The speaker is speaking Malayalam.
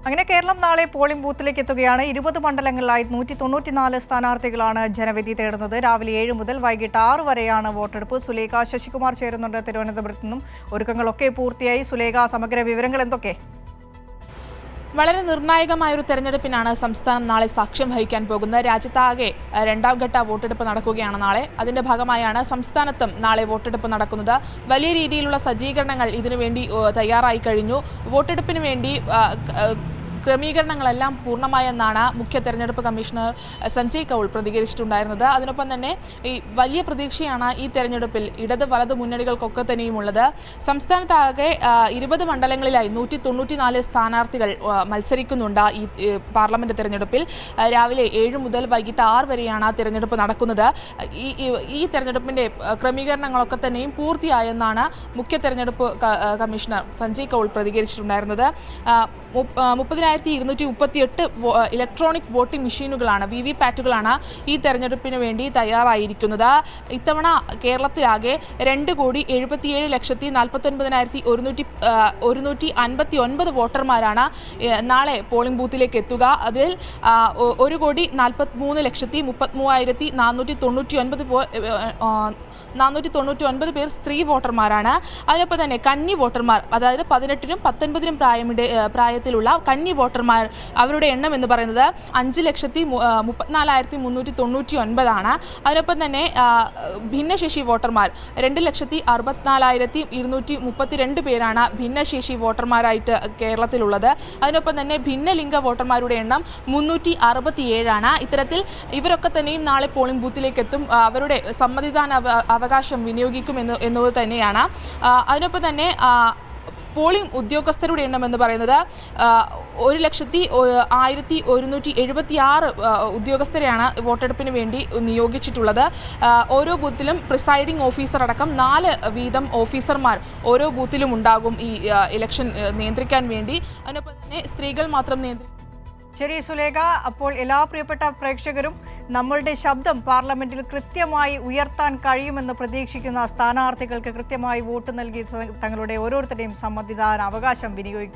അങ്ങനെ കേരളം നാളെ പോളിംഗ് ബൂത്തിലേക്ക് എത്തുകയാണ്. 20 മണ്ഡലങ്ങളിലായി 194 സ്ഥാനാർത്ഥികളാണ് ജനവിധി തേടുന്നത്. രാവിലെ 7 മുതൽ വൈകിട്ട് 6 വരെയാണ് വോട്ടെടുപ്പ്. സുലേഖ ശശികുമാർ ചേരുന്നുണ്ട് തിരുവനന്തപുരത്ത് നിന്നും. ഒരുക്കങ്ങളൊക്കെ പൂർത്തിയായി. സുലേഖ, സമഗ്ര വിവരങ്ങൾ എന്തൊക്കെ? വളരെ നിർണായകമായൊരു തെരഞ്ഞെടുപ്പിനാണ് സംസ്ഥാനം നാളെ സാക്ഷ്യം വഹിക്കാൻ പോകുന്നത്. രാജ്യത്താകെ രണ്ടാം ഘട്ട വോട്ടെടുപ്പ് നടക്കുകയാണ് നാളെ. അതിന്റെ ഭാഗമായാണ് സംസ്ഥാനത്തും നാളെ വോട്ടെടുപ്പ് നടക്കുന്നത്. വലിയ രീതിയിലുള്ള സജ്ജീകരണങ്ങൾ ഇതിനുവേണ്ടി തയ്യാറായി കഴിഞ്ഞു. വോട്ടെടുപ്പിന് വേണ്ടി ക്രമീകരണങ്ങളെല്ലാം പൂർണ്ണമായെന്നാണ് മുഖ്യ തെരഞ്ഞെടുപ്പ് കമ്മീഷണർ സഞ്ജയ് കൗൾ പ്രതികരിച്ചിട്ടുണ്ടായിരുന്നത്. അതിനൊപ്പം തന്നെ ഈ വലിയ പ്രതീക്ഷയാണ് ഈ തെരഞ്ഞെടുപ്പിൽ ഇടത് വലത് മുന്നണികൾക്കൊക്കെ തന്നെയുമുള്ളത്. സംസ്ഥാനത്താകെ 20 മണ്ഡലങ്ങളിലായി 194 സ്ഥാനാർത്ഥികൾ മത്സരിക്കുന്നുണ്ട് ഈ പാർലമെന്റ് തെരഞ്ഞെടുപ്പിൽ. രാവിലെ 7 മുതൽ വൈകിട്ട് 6 വരെയാണ് തെരഞ്ഞെടുപ്പ് നടക്കുന്നത്. ഈ തെരഞ്ഞെടുപ്പിന്റെ ക്രമീകരണങ്ങളൊക്കെ തന്നെയും പൂർത്തിയായെന്നാണ് മുഖ്യ തെരഞ്ഞെടുപ്പ് കമ്മീഷണർ സഞ്ജയ് കൗൾ പ്രതികരിച്ചിട്ടുണ്ടായിരുന്നത്. 30,238 ഇലക്ട്രോണിക് വോട്ടിംഗ് മെഷീനുകളാണ്, VVPATകളാണ് ഈ തെരഞ്ഞെടുപ്പിന് വേണ്ടി തയ്യാറായിരിക്കുന്നത്. ഇത്തവണ കേരളത്തിലാകെ 2,77,49,159 വോട്ടർമാരാണ് നാളെ പോളിംഗ് ബൂത്തിലേക്ക് എത്തുക. അതിൽ 1,33,33,499 പേർ സ്ത്രീ വോട്ടർമാരാണ്. അതിനൊപ്പം തന്നെ കന്നി വോട്ടർമാർ, അതായത് 18-നും 19-നും പ്രായത്തിലുള്ള കന്നി വോട്ടർമാർ, അവരുടെ എണ്ണം എന്ന് പറയുന്നത് 5,34,399 ആണ്. അതിനൊപ്പം തന്നെ ഭിന്നശേഷി വോട്ടർമാർ 2,64,232 പേരാണ് ഭിന്നശേഷി വോട്ടർമാരായിട്ട് കേരളത്തിലുള്ളത്. അതിനൊപ്പം തന്നെ ഭിന്നലിംഗ വോട്ടർമാരുടെ എണ്ണം 367 ആണ്. ഇത്തരത്തിൽ ഇവരൊക്കെ തന്നെയും നാളെ പോളിംഗ് ബൂത്തിലേക്ക് എത്തും, അവരുടെ സമ്മതിദാന അവകാശം വിനിയോഗിക്കും എന്നത് തന്നെയാണ്. അതിനൊപ്പം തന്നെ പോളിംഗ് ഉദ്യോഗസ്ഥരുടെ എണ്ണം എന്ന് പറയുന്നത് 1,01,176 ഉദ്യോഗസ്ഥരെയാണ് വോട്ടെടുപ്പിന് വേണ്ടി നിയോഗിച്ചിട്ടുള്ളത്. ഓരോ ബൂത്തിലും പ്രിസൈഡിംഗ് ഓഫീസർ അടക്കം 4 വീതം ഓഫീസർമാർ ഓരോ ബൂത്തിലും ഉണ്ടാകും ഈ ഇലക്ഷൻ നിയന്ത്രിക്കാൻ വേണ്ടി. അതിനൊപ്പം തന്നെ സ്ത്രീകൾ മാത്രം ശരി സുലേഖ, അപ്പോൾ എല്ലാ പ്രിയപ്പെട്ട പ്രേക്ഷകരും നമ്മളുടെ ശബ്ദം പാർലമെന്റിൽ കൃത്യമായി ഉയർത്താൻ കഴിയുമെന്ന് പ്രതീക്ഷിക്കുന്ന സ്ഥാനാർത്ഥികൾക്ക് കൃത്യമായി വോട്ട് നൽകി തങ്ങളുടെ ഓരോരുത്തരുടെയും സമ്മതിദാന അവകാശം വിനിയോഗിക്കുക.